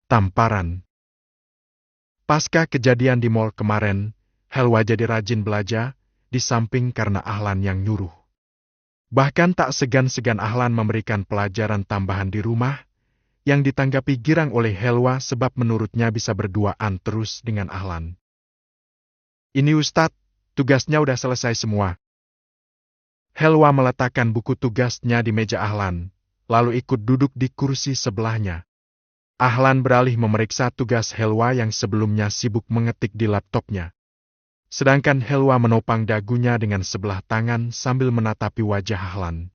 Tamparan. Pasca kejadian di mall kemarin, Helwa jadi rajin belajar, di samping karena Ahlan yang nyuruh. Bahkan tak segan-segan Ahlan memberikan pelajaran tambahan di rumah, yang ditanggapi girang oleh Helwa sebab menurutnya bisa berduaan terus dengan Ahlan. Ini Ustadz, tugasnya udah selesai semua. Helwa meletakkan buku tugasnya di meja Ahlan, lalu ikut duduk di kursi sebelahnya. Ahlan beralih memeriksa tugas Helwa yang sebelumnya sibuk mengetik di laptopnya. Sedangkan Helwa menopang dagunya dengan sebelah tangan sambil menatapi wajah Ahlan.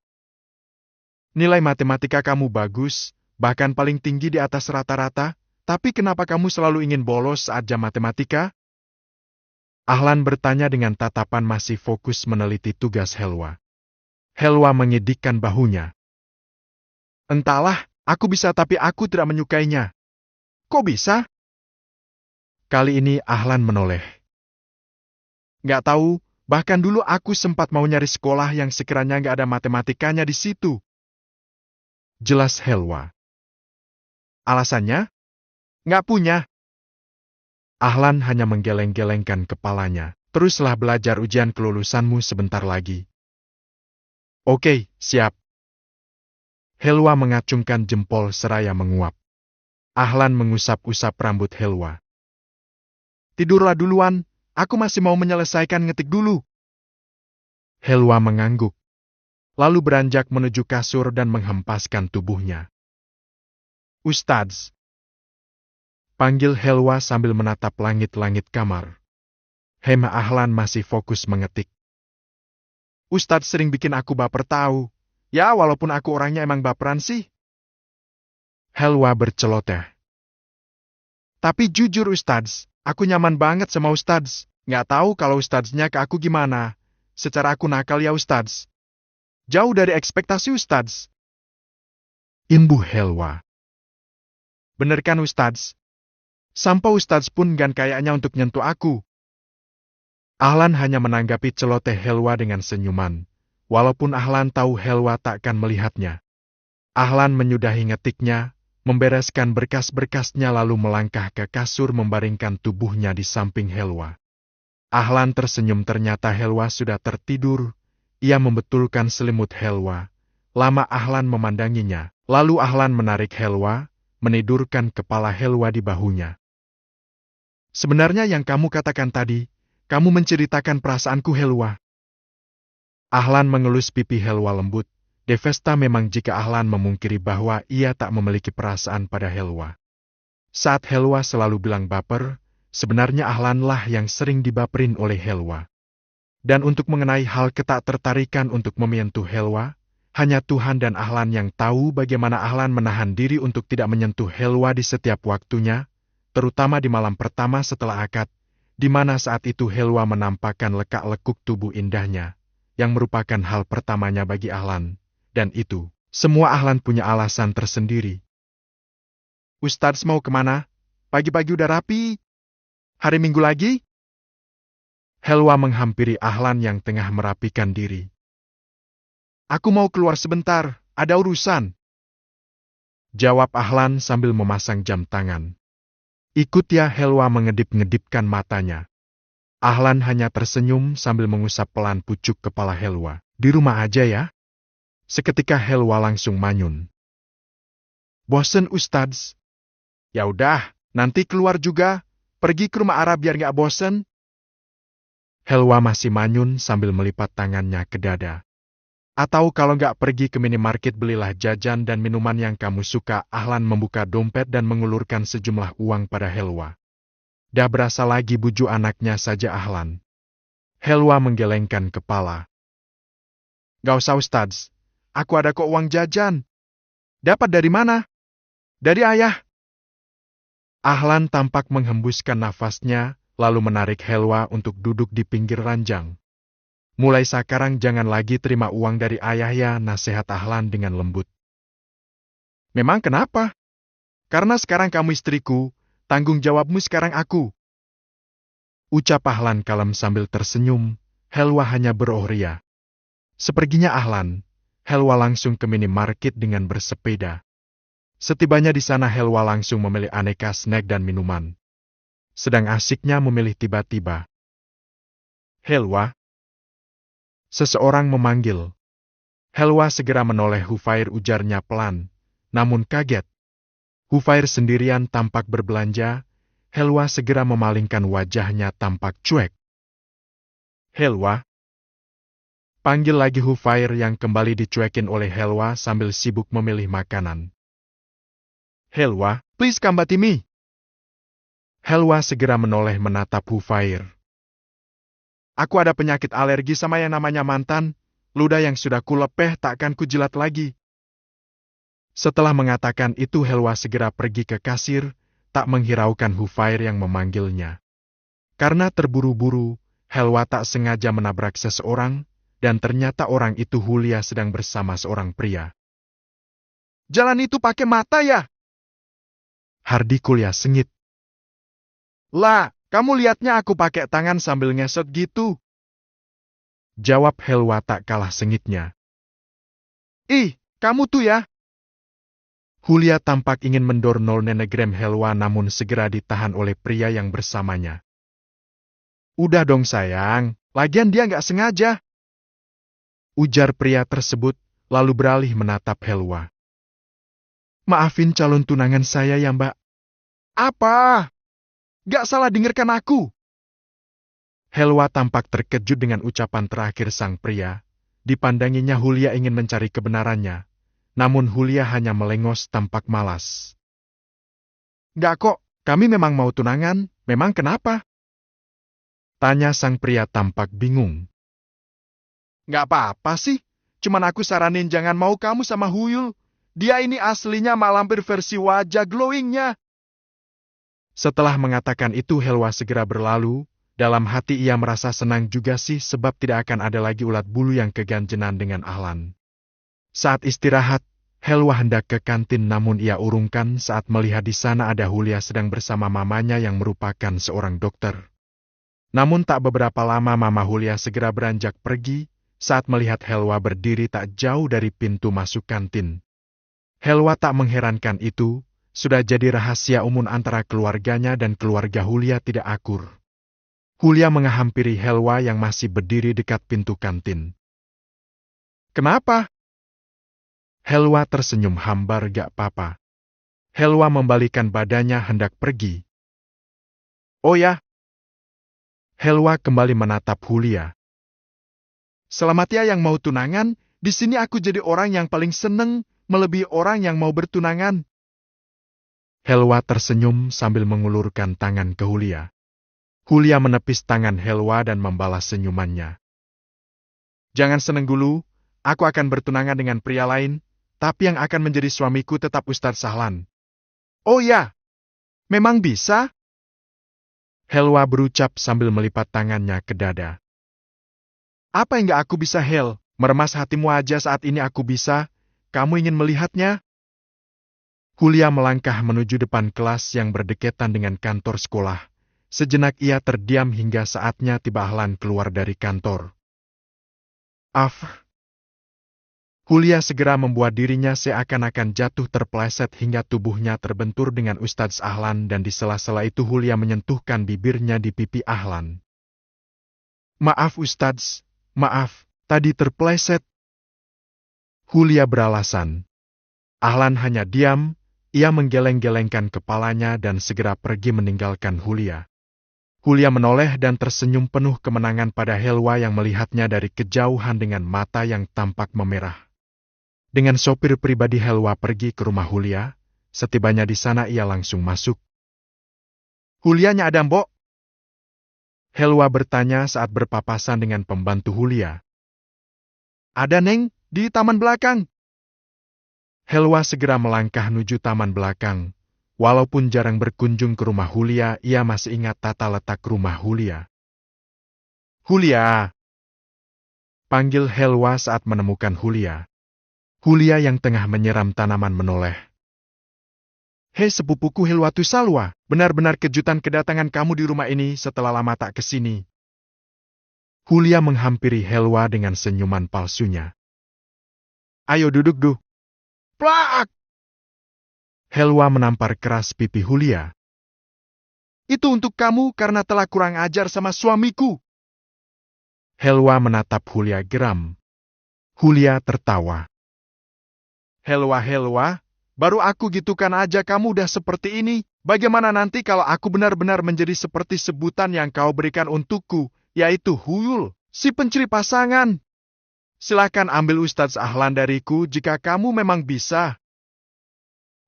Nilai matematika kamu bagus, bahkan paling tinggi di atas rata-rata, tapi kenapa kamu selalu ingin bolos saat jam matematika? Ahlan bertanya dengan tatapan masih fokus meneliti tugas Helwa. Helwa mengedikkan bahunya. Entahlah, aku bisa tapi aku tidak menyukainya. Kok bisa? Kali ini Ahlan menoleh. Nggak tahu, bahkan dulu aku sempat mau nyari sekolah yang sekiranya nggak ada matematikanya di situ. Jelas Helwa. Alasannya? Nggak punya. Ahlan hanya menggeleng-gelengkan kepalanya. Teruslah belajar ujian kelulusanmu sebentar lagi. Oke, siap. Helwa mengacungkan jempol seraya menguap. Ahlan mengusap-usap rambut Helwa. Tidurlah duluan, aku masih mau menyelesaikan ngetik dulu. Helwa mengangguk. Lalu beranjak menuju kasur dan menghempaskan tubuhnya. Ustadz. Panggil Helwa sambil menatap langit-langit kamar. Hema Ahlan masih fokus mengetik. Ustadz sering bikin aku baper tahu. Ya walaupun aku orangnya emang baperan sih. Helwa berceloteh. Tapi jujur Ustadz, aku nyaman banget sama Ustadz. Nggak tahu kalau Ustadznya ke aku gimana. Secara aku nakal ya Ustadz. Jauh dari ekspektasi Ustadz. Imbuh Helwa. Bener kan Ustadz? Sampai Ustadz pun gan kayaknya untuk nyentuh aku. Ahlan hanya menanggapi celoteh Helwa dengan senyuman. Walaupun Ahlan tahu Helwa takkan melihatnya. Ahlan menyudahi ngetiknya, membereskan berkas-berkasnya lalu melangkah ke kasur membaringkan tubuhnya di samping Helwa. Ahlan tersenyum ternyata Helwa sudah tertidur. Ia membetulkan selimut Helwa. Lama Ahlan memandanginya, lalu Ahlan menarik Helwa, menidurkan kepala Helwa di bahunya. Sebenarnya yang kamu katakan tadi, kamu menceritakan perasaanku Helwa. Ahlan mengelus pipi Helwa lembut. Devesta memang jika Ahlan memungkiri bahwa ia tak memiliki perasaan pada Helwa. Saat Helwa selalu bilang baper, sebenarnya Ahlanlah yang sering dibaperin oleh Helwa. Dan untuk mengenai hal ketak-tertarikan untuk menyentuh Helwa, hanya Tuhan dan Ahlan yang tahu bagaimana Ahlan menahan diri untuk tidak menyentuh Helwa di setiap waktunya, terutama di malam pertama setelah akad, di mana saat itu Helwa menampakkan lekak-lekuk tubuh indahnya, yang merupakan hal pertamanya bagi Ahlan, dan itu, semua Ahlan punya alasan tersendiri. Ustadz mau kemana? Pagi-pagi udah rapi. Hari Minggu lagi? Helwa menghampiri Ahlan yang tengah merapikan diri. Aku mau keluar sebentar, ada urusan. Jawab Ahlan sambil memasang jam tangan. Ikut ya, Helwa mengedip-ngedipkan matanya. Ahlan hanya tersenyum sambil mengusap pelan pucuk kepala Helwa. Di rumah aja ya. Seketika Helwa langsung manyun. Bosen Ustadz? Ya udah, nanti keluar juga. Pergi ke rumah Arab biar nggak bosen. Helwa masih manyun sambil melipat tangannya ke dada. Atau kalau nggak pergi ke minimarket belilah jajan dan minuman yang kamu suka. Ahlan membuka dompet dan mengulurkan sejumlah uang pada Helwa. Dah berasa lagi buju anaknya saja Ahlan. Helwa menggelengkan kepala. Gak usah Ustadz, aku ada kok uang jajan. Dapat dari mana? Dari ayah. Ahlan tampak menghembuskan nafasnya, lalu menarik Helwa untuk duduk di pinggir ranjang. Mulai sekarang jangan lagi terima uang dari ayah ya, nasihat Ahlan dengan lembut. Memang kenapa? Karena sekarang kamu istriku, tanggung jawabmu sekarang aku. Ucap Ahlan kalem sambil tersenyum, Helwa hanya beroria. Seperginya Ahlan, Helwa langsung ke minimarket dengan bersepeda. Setibanya di sana Helwa langsung memilih aneka snack dan minuman. Sedang asiknya memilih tiba-tiba. Helwa. Seseorang memanggil. Helwa segera menoleh Hufair, ujarnya pelan, namun kaget. Hufair sendirian tampak berbelanja. Helwa segera memalingkan wajahnya tampak cuek. Helwa. Panggil lagi Hufair yang kembali dicuekin oleh Helwa sambil sibuk memilih makanan. Helwa, please come back to me. Helwa segera menoleh menatap Hufair. Aku ada penyakit alergi sama yang namanya mantan. Ludah yang sudah kulepeh takkan kujilat lagi. Setelah mengatakan itu Helwa segera pergi ke kasir, tak menghiraukan Hufair yang memanggilnya. Karena terburu-buru, Helwa tak sengaja menabrak seseorang, dan ternyata orang itu Hulia sedang bersama seorang pria. Jalan itu pakai mata ya? Hardi kuliah sengit. Lah, kamu lihatnya aku pakai tangan sambil ngesot gitu. Jawab Helwa tak kalah sengitnya. Ih, kamu tuh ya. Hulia tampak ingin mendornol nenegram Helwa namun segera ditahan oleh pria yang bersamanya. Udah dong sayang, lagian dia nggak sengaja. Ujar pria tersebut, lalu beralih menatap Helwa. Maafin calon tunangan saya ya mbak. Apa? Gak salah dengarkan aku. Helwa tampak terkejut dengan ucapan terakhir sang pria. Dipandanginya Hulia ingin mencari kebenarannya. Namun Hulia hanya melengos tampak malas. Gak kok, kami memang mau tunangan, memang kenapa? Tanya sang pria tampak bingung. Gak apa-apa sih, cuman aku saranin jangan mau kamu sama Huyul. Dia ini aslinya malampir versi wajah glowingnya. Setelah mengatakan itu Helwa segera berlalu, dalam hati ia merasa senang juga sih sebab tidak akan ada lagi ulat bulu yang keganjenan dengan Ahlan. Saat istirahat, Helwa hendak ke kantin namun ia urungkan saat melihat di sana ada Hulia sedang bersama mamanya yang merupakan seorang dokter. Namun tak beberapa lama Mama Hulia segera beranjak pergi saat melihat Helwa berdiri tak jauh dari pintu masuk kantin. Helwa tak mengherankan itu, sudah jadi rahasia umum antara keluarganya dan keluarga Hulia tidak akur. Hulia menghampiri Helwa yang masih berdiri dekat pintu kantin. Kenapa? Helwa tersenyum hambar, gak apa-apa. Helwa membalikan badannya hendak pergi. Oh ya? Helwa kembali menatap Hulia. Selamat ya yang mau tunangan, di sini aku jadi orang yang paling seneng, melebihi orang yang mau bertunangan. Helwa tersenyum sambil mengulurkan tangan ke Hulia. Hulia menepis tangan Helwa dan membalas senyumannya. Jangan seneng dulu, aku akan bertunangan dengan pria lain, tapi yang akan menjadi suamiku tetap Ustadz Sahlan. Oh ya, memang bisa? Helwa berucap sambil melipat tangannya ke dada. Apa yang gak aku bisa Hel, meremas hatimu aja saat ini aku bisa, kamu ingin melihatnya? Hulia melangkah menuju depan kelas yang berdekatan dengan kantor sekolah. Sejenak ia terdiam hingga saatnya tiba Ahlan keluar dari kantor. Hulia segera membuat dirinya seakan-akan jatuh terpeleset hingga tubuhnya terbentur dengan Ustadz Ahlan dan di sela-sela itu Hulia menyentuhkan bibirnya di pipi Ahlan. Maaf Ustadz, maaf, tadi terpeleset. Hulia beralasan. Ahlan hanya diam. Ia menggeleng-gelengkan kepalanya dan segera pergi meninggalkan Hulia. Hulia menoleh dan tersenyum penuh kemenangan pada Helwa yang melihatnya dari kejauhan dengan mata yang tampak memerah. Dengan sopir pribadi Helwa pergi ke rumah Hulia, setibanya di sana ia langsung masuk. Hulianya ada mbok? Helwa bertanya saat berpapasan dengan pembantu Hulia. Ada neng, di taman belakang. Helwa segera melangkah menuju taman belakang. Walaupun jarang berkunjung ke rumah Hulia, ia masih ingat tata letak rumah Hulia. Hulia! Panggil Helwa saat menemukan Hulia. Hulia yang tengah menyeram tanaman menoleh. Hei sepupuku Helwatu Salwa, benar-benar kejutan kedatangan kamu di rumah ini setelah lama tak kesini. Hulia menghampiri Helwa dengan senyuman palsunya. Ayo duduk, Plak! Helwa menampar keras pipi Hulia. Itu untuk kamu karena telah kurang ajar sama suamiku. Helwa menatap Hulia geram. Hulia tertawa. Helwa, baru aku gitukan aja kamu udah seperti ini. Bagaimana nanti kalau aku benar-benar menjadi seperti sebutan yang kau berikan untukku, yaitu Huyul, si pencuri pasangan. Silakan ambil Ustadz Ahlan dariku jika kamu memang bisa.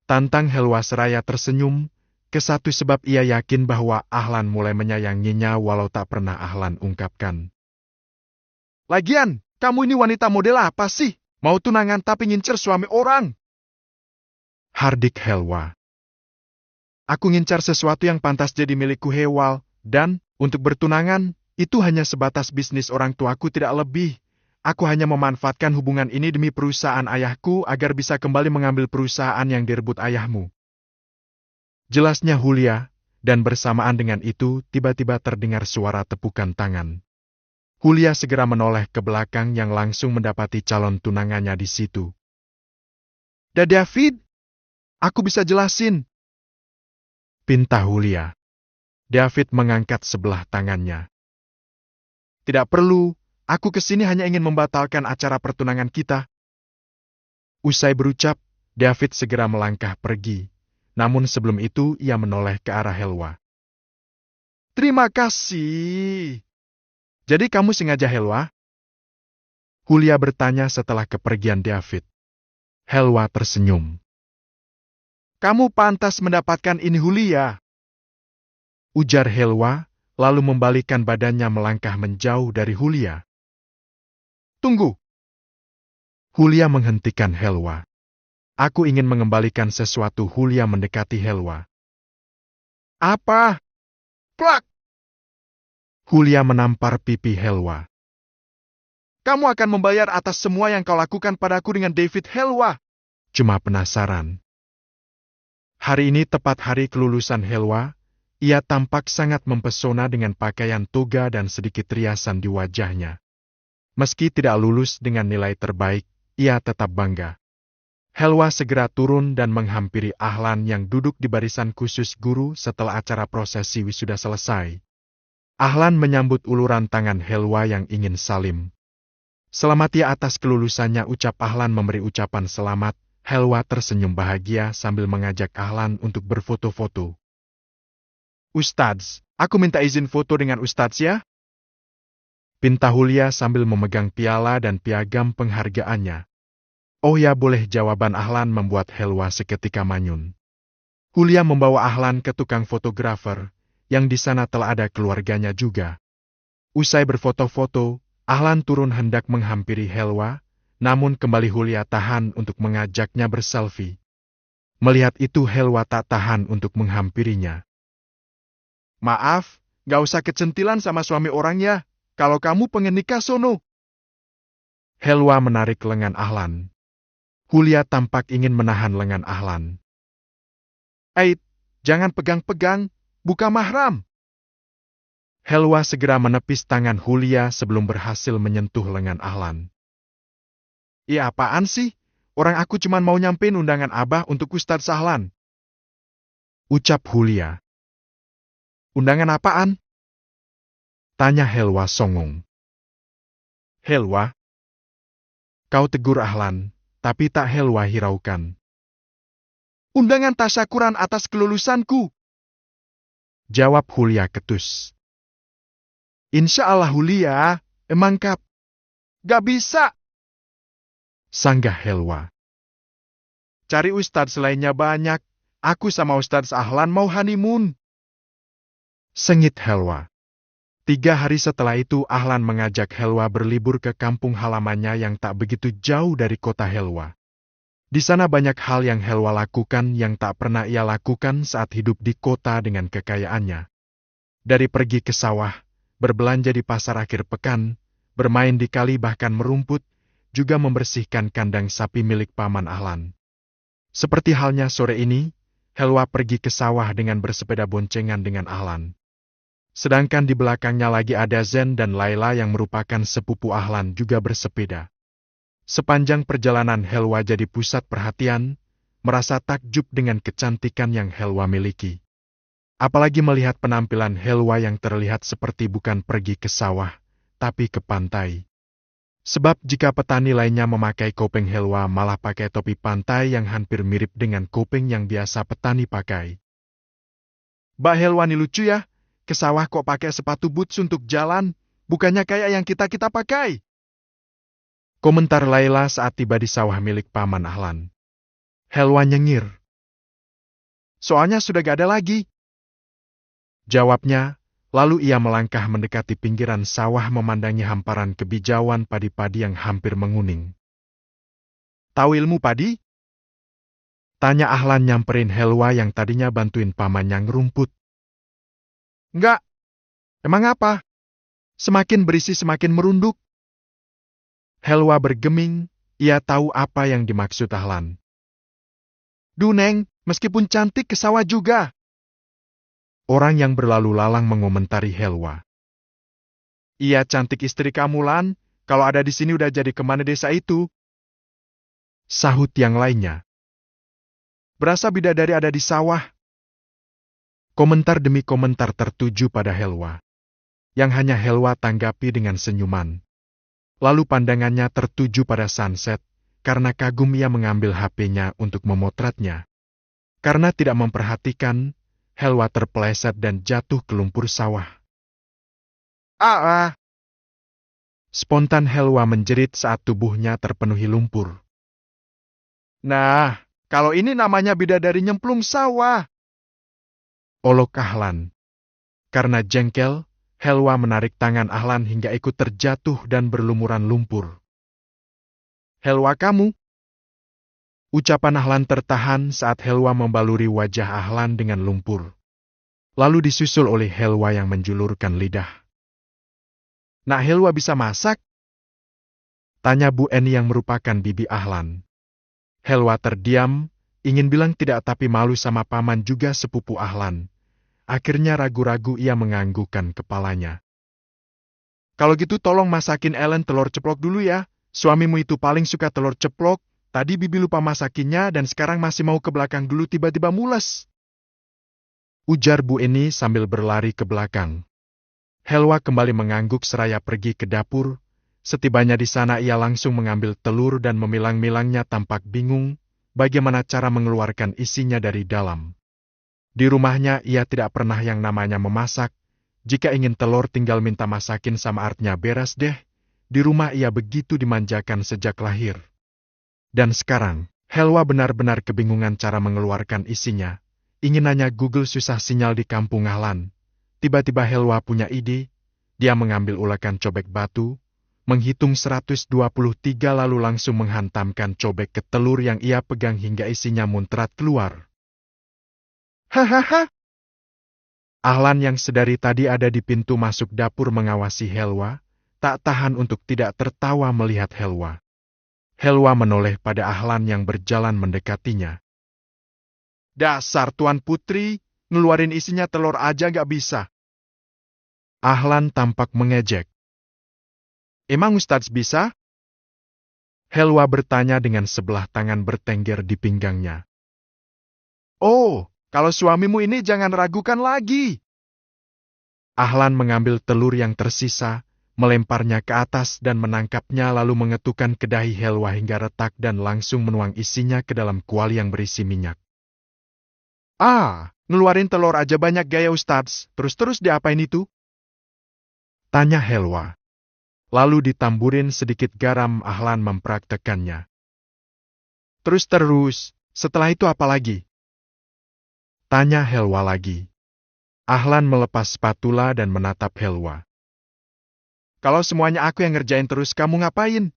Tantang Helwa seraya tersenyum, ke satu sebab ia yakin bahwa Ahlan mulai menyayanginya walau tak pernah Ahlan ungkapkan. Lagian, kamu ini wanita model apa sih? Mau tunangan tapi ngincer suami orang? Hardik Helwa. Aku ngincar sesuatu yang pantas jadi milikku Hewal, dan, untuk bertunangan, itu hanya sebatas bisnis orang tuaku tidak lebih. Aku hanya memanfaatkan hubungan ini demi perusahaan ayahku agar bisa kembali mengambil perusahaan yang direbut ayahmu. Jelasnya Hulia, dan bersamaan dengan itu tiba-tiba terdengar suara tepukan tangan. Hulia segera menoleh ke belakang yang langsung mendapati calon tunangannya di situ. David, aku bisa jelasin. Pinta Hulia. David mengangkat sebelah tangannya. Tidak perlu, aku kesini hanya ingin membatalkan acara pertunangan kita. Usai berucap, David segera melangkah pergi. Namun sebelum itu ia menoleh ke arah Helwa. Terima kasih. Jadi kamu sengaja Helwa? Hulia bertanya setelah kepergian David. Helwa tersenyum. Kamu pantas mendapatkan ini Hulia. Ujar Helwa, lalu membalikkan badannya melangkah menjauh dari Hulia. Tunggu. Hulia menghentikan Helwa. Aku ingin mengembalikan sesuatu. Hulia mendekati Helwa. Apa? Plak! Hulia menampar pipi Helwa. Kamu akan membayar atas semua yang kau lakukan padaku dengan David Helwa. Cuma penasaran. Hari ini tepat hari kelulusan Helwa, ia tampak sangat mempesona dengan pakaian toga dan sedikit riasan di wajahnya. Meski tidak lulus dengan nilai terbaik, ia tetap bangga. Helwa segera turun dan menghampiri Ahlan yang duduk di barisan khusus guru setelah acara prosesi wisuda selesai. Ahlan menyambut uluran tangan Helwa yang ingin salim. Selamat ya atas kelulusannya, ucap Ahlan memberi ucapan selamat. Helwa tersenyum bahagia sambil mengajak Ahlan untuk berfoto-foto. Ustadz, aku minta izin foto dengan Ustadz ya? Pinta Hulia sambil memegang piala dan piagam penghargaannya. Oh ya, boleh, jawaban Ahlan membuat Helwa seketika manyun. Hulia membawa Ahlan ke tukang fotografer, yang di sana telah ada keluarganya juga. Usai berfoto-foto, Ahlan turun hendak menghampiri Helwa, namun kembali Hulia tahan untuk mengajaknya berselfie. Melihat itu Helwa tak tahan untuk menghampirinya. Maaf, gak usah kecentilan sama suami orang ya, kalau kamu pengen nikah sono. Helwa menarik lengan Ahlan. Hulia tampak ingin menahan lengan Ahlan. Jangan pegang-pegang, buka mahram. Helwa segera menepis tangan Hulia sebelum berhasil menyentuh lengan Ahlan. Ya apaan sih? Orang aku cuma mau nyampein undangan Abah untuk Ustadz Ahlan. Ucap Hulia. Undangan apaan? Tanya Helwa songong. Helwa? Kau tegur Ahlan, tapi tak Helwa hiraukan. Undangan tasyakuran atas kelulusanku. Jawab Hulia ketus. Insya Allah Hulia, emang kap. Gak bisa. Sanggah Helwa. Cari Ustadz lainnya banyak. Aku sama Ustadz Ahlan mau honeymoon. Sengit Helwa. 3 hari setelah itu Ahlan mengajak Helwa berlibur ke kampung halamannya yang tak begitu jauh dari kota Helwa. Di sana banyak hal yang Helwa lakukan yang tak pernah ia lakukan saat hidup di kota dengan kekayaannya. Dari pergi ke sawah, berbelanja di pasar akhir pekan, bermain di kali bahkan merumput, juga membersihkan kandang sapi milik paman Ahlan. Seperti halnya sore ini, Helwa pergi ke sawah dengan bersepeda boncengan dengan Ahlan. Sedangkan di belakangnya lagi ada Zen dan Laila yang merupakan sepupu Ahlan juga bersepeda. Sepanjang perjalanan Helwa jadi pusat perhatian, merasa takjub dengan kecantikan yang Helwa miliki. Apalagi melihat penampilan Helwa yang terlihat seperti bukan pergi ke sawah, tapi ke pantai. Sebab jika petani lainnya memakai kopeng Helwa malah pakai topi pantai yang hampir mirip dengan kopeng yang biasa petani pakai. Mbak Helwa ini lucu ya, ke sawah kok pakai sepatu boots untuk jalan, bukannya kayak yang kita pakai. Komentar Laila saat tiba di sawah milik Paman Ahlan. Helwa nyengir. Soalnya sudah gak ada lagi. Jawabnya, lalu ia melangkah mendekati pinggiran sawah memandangi hamparan kebijauan padi-padi yang hampir menguning. Tahu ilmu padi? Tanya Ahlan nyamperin Helwa yang tadinya bantuin pamannya ngerumput. Enggak. Emang apa? Semakin berisi semakin merunduk. Helwa bergeming, ia tahu apa yang dimaksud Ahlan. Duh Neng, meskipun cantik ke sawah juga. Orang yang berlalu lalang mengomentari Helwa. Iya cantik istri kamu Lan, kalau ada di sini udah jadi kemana desa itu? Sahut yang lainnya. Berasa bidadari ada di sawah. Komentar demi komentar tertuju pada Helwa. Yang hanya Helwa tanggapi dengan senyuman. Lalu pandangannya tertuju pada sunset, karena kagum ia mengambil HP-nya untuk memotretnya. Karena tidak memperhatikan, Helwa terpeleset dan jatuh ke lumpur sawah. Spontan Helwa menjerit saat tubuhnya terpenuhi lumpur. Nah, kalau ini namanya bidadari nyemplung sawah. Olok Ahlan. Karena jengkel, Helwa menarik tangan Ahlan hingga ikut terjatuh dan berlumuran lumpur. Helwa kamu? Ucapan Ahlan tertahan saat Helwa membaluri wajah Ahlan dengan lumpur. Lalu disusul oleh Helwa yang menjulurkan lidah. Nak Helwa bisa masak? Tanya Bu Eni yang merupakan bibi Ahlan. Helwa terdiam, ingin bilang tidak tapi malu sama paman juga sepupu Ahlan. Akhirnya ragu-ragu ia menganggukkan kepalanya. Kalau gitu tolong masakin Ellen telur ceplok dulu ya. Suamimu itu paling suka telur ceplok. Tadi bibi lupa masakinnya dan sekarang masih mau ke belakang dulu tiba-tiba mules. Ujar Bu Eni sambil berlari ke belakang. Helwa kembali mengangguk seraya pergi ke dapur. Setibanya di sana ia langsung mengambil telur dan memilang-milangnya tampak bingung bagaimana cara mengeluarkan isinya dari dalam. Di rumahnya ia tidak pernah yang namanya memasak. Jika ingin telur tinggal minta masakin sama artnya beres deh. Di rumah ia begitu dimanjakan sejak lahir. Dan sekarang, Helwa benar-benar kebingungan cara mengeluarkan isinya. Ingin nanya Google susah sinyal di kampung Ahlan. Tiba-tiba Helwa punya ide. Dia mengambil ulakan cobek batu, menghitung 123 lalu langsung menghantamkan cobek ke telur yang ia pegang hingga isinya muncrat keluar. Hahaha. Ahlan yang sedari tadi ada di pintu masuk dapur mengawasi Helwa, tak tahan untuk tidak tertawa melihat Helwa. Helwa menoleh pada Ahlan yang berjalan mendekatinya. Dasar Tuan Putri, ngeluarin isinya telur aja gak bisa. Ahlan tampak mengejek. Emang Ustadz bisa? Helwa bertanya dengan sebelah tangan bertengger di pinggangnya. Oh, kalau suamimu ini jangan ragukan lagi. Ahlan mengambil telur yang tersisa, melemparnya ke atas dan menangkapnya lalu mengetukkan ke dahi Helwa hingga retak dan langsung menuang isinya ke dalam kuali yang berisi minyak. Ngeluarin telur aja banyak gaya Ustadz, terus-terus diapain itu? Tanya Helwa. Lalu ditamburin sedikit garam Ahlan mempraktekannya. Terus-terus, setelah itu apa lagi? Tanya Helwa lagi. Ahlan melepas spatula dan menatap Helwa. Kalau semuanya aku yang ngerjain terus kamu ngapain?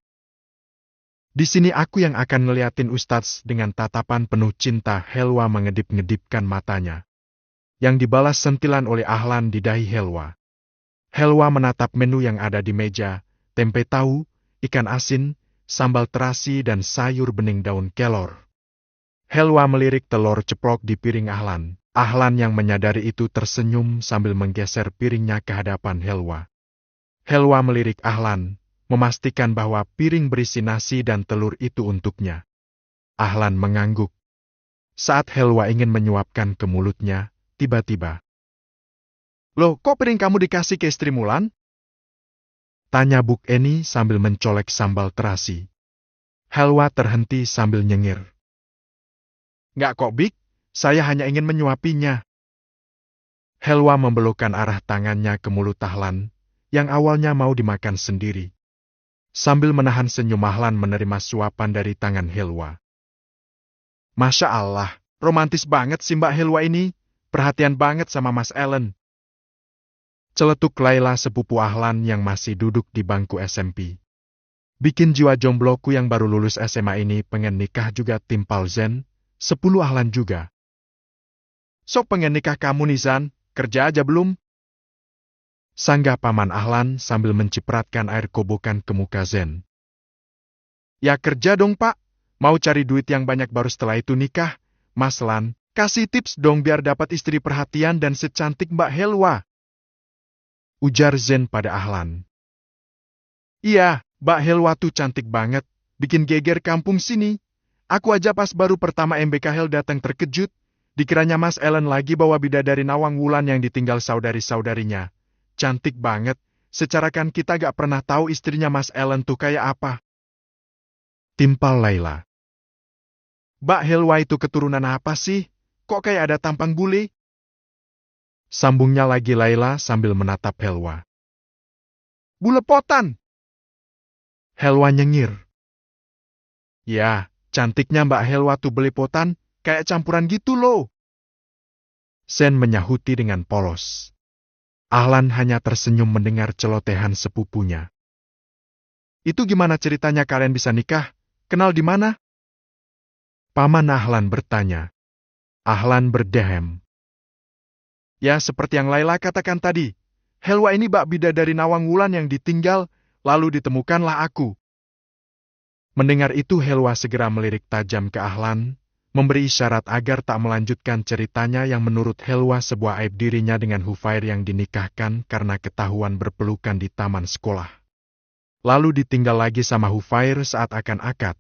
Di sini aku yang akan ngeliatin Ustadz dengan tatapan penuh cinta. Helwa mengedip-ngedipkan matanya. Yang dibalas sentilan oleh Ahlan di dahi Helwa. Helwa menatap menu yang ada di meja, tempe tahu, ikan asin, sambal terasi dan sayur bening daun kelor. Helwa melirik telur ceplok di piring Ahlan. Ahlan yang menyadari itu tersenyum sambil menggeser piringnya ke hadapan Helwa. Helwa melirik Ahlan, memastikan bahwa piring berisi nasi dan telur itu untuknya. Ahlan mengangguk. Saat Helwa ingin menyuapkan ke mulutnya, tiba-tiba, "Loh, kok piring kamu dikasih ke istri Mulan?" Tanya Buk Eni sambil mencolek sambal terasi. Helwa terhenti sambil nyengir. "Nggak kok, Bik. Saya hanya ingin menyuapinya." Helwa membelokkan arah tangannya ke mulut Ahlan, yang awalnya mau dimakan sendiri. Sambil menahan senyum, Ahlan menerima suapan dari tangan Helwa. "Masya Allah, romantis banget sih Mbak Helwa ini. Perhatian banget sama Mas Allen." Celetuk Laila, sepupu Ahlan yang masih duduk di bangku SMP. "Bikin jiwa jombloku yang baru lulus SMA ini pengen nikah juga timpal Zen, 10 Ahlan juga." "Sok pengen nikah kamu nih Zan, kerja aja belum?" sanggah paman Ahlan sambil mencipratkan air kobokan ke muka Zen. "Ya kerja dong Pak, mau cari duit yang banyak baru setelah itu nikah. Mas Lan, kasih tips dong biar dapat istri perhatian dan secantik Mbak Helwa," ujar Zen pada Ahlan. "Iya, Mbak Helwa tuh cantik banget, bikin geger kampung sini. Aku aja pas baru pertama MBK Hel datang terkejut, dikiranya Mas Allen lagi bawa bidadari Nawang Wulan yang ditinggal saudari-saudarinya. Cantik banget, secara kan kita gak pernah tahu istrinya Mas Allen tuh kayak apa," timpal Laila. "Mbak Helwa itu keturunan apa sih? Kok kayak ada tampang bule?" sambungnya lagi Laila sambil menatap Helwa. "Bulepotan!" Helwa nyengir. "Ya, cantiknya Mbak Helwa tuh belepotan, kayak campuran gitu loh," Sen menyahuti dengan polos. Ahlan hanya tersenyum mendengar celotehan sepupunya. "Itu gimana ceritanya kalian bisa nikah? Kenal di mana?" paman Ahlan bertanya. Ahlan berdehem. "Ya seperti yang Laila katakan tadi, Helwa ini bak bidadari Nawang Wulan yang ditinggal, lalu ditemukanlah aku." Mendengar itu Helwa segera melirik tajam ke Ahlan, memberi isyarat agar tak melanjutkan ceritanya yang menurut Helwa sebuah aib dirinya dengan Hufair yang dinikahkan karena ketahuan berpelukan di taman sekolah. Lalu ditinggal lagi sama Hufair saat akan akad.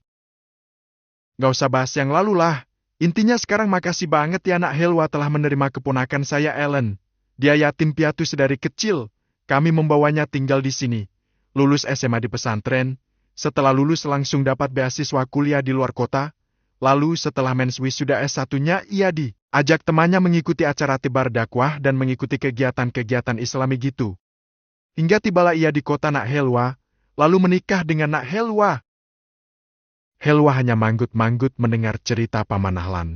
"Gak usah bahas yang lalu lah. Intinya sekarang makasih banget ya Nak Helwa telah menerima keponakan saya Ellen. Dia yatim piatu sedari kecil. Kami membawanya tinggal di sini. Lulus SMA di pesantren. Setelah lulus langsung dapat beasiswa kuliah di luar kota. Lalu setelah mens wisuda S1-nya ia diajak temannya mengikuti acara tebar dakwah dan mengikuti kegiatan-kegiatan Islami gitu. Hingga tibalah ia di kota Nak Helwa, lalu menikah dengan Nak Helwa." Helwa hanya manggut-manggut mendengar cerita paman Ahlan.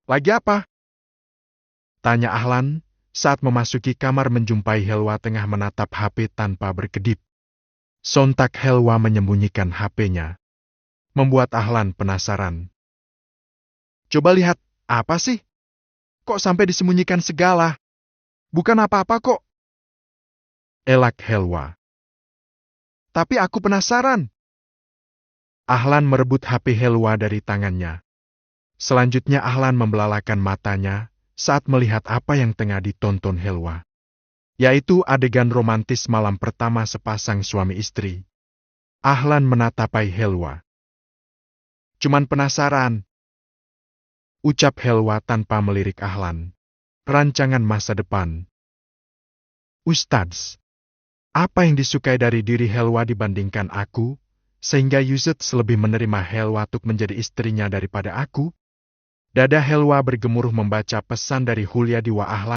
"Lagi apa?" tanya Ahlan saat memasuki kamar menjumpai Helwa tengah menatap HP tanpa berkedip. Sontak Helwa menyembunyikan HP-nya. Membuat Ahlan penasaran. "Coba lihat, apa sih? Kok sampai disembunyikan segala? Bukan apa-apa kok," elak Helwa. "Tapi aku penasaran." Ahlan merebut HP Helwa dari tangannya. Selanjutnya Ahlan membelalakan matanya saat melihat apa yang tengah ditonton Helwa. Yaitu adegan romantis malam pertama sepasang suami istri. Ahlan menatapai Helwa. "Cuman penasaran," ucap Helwa tanpa melirik Ahlan. "Rancangan masa depan." "Ustadz, apa yang disukai dari diri Helwa dibandingkan aku, sehingga Yusuf lebih menerima Helwa untuk menjadi istrinya daripada aku?" Dada Helwa bergemuruh membaca pesan dari Hulyadi wa Ahlan.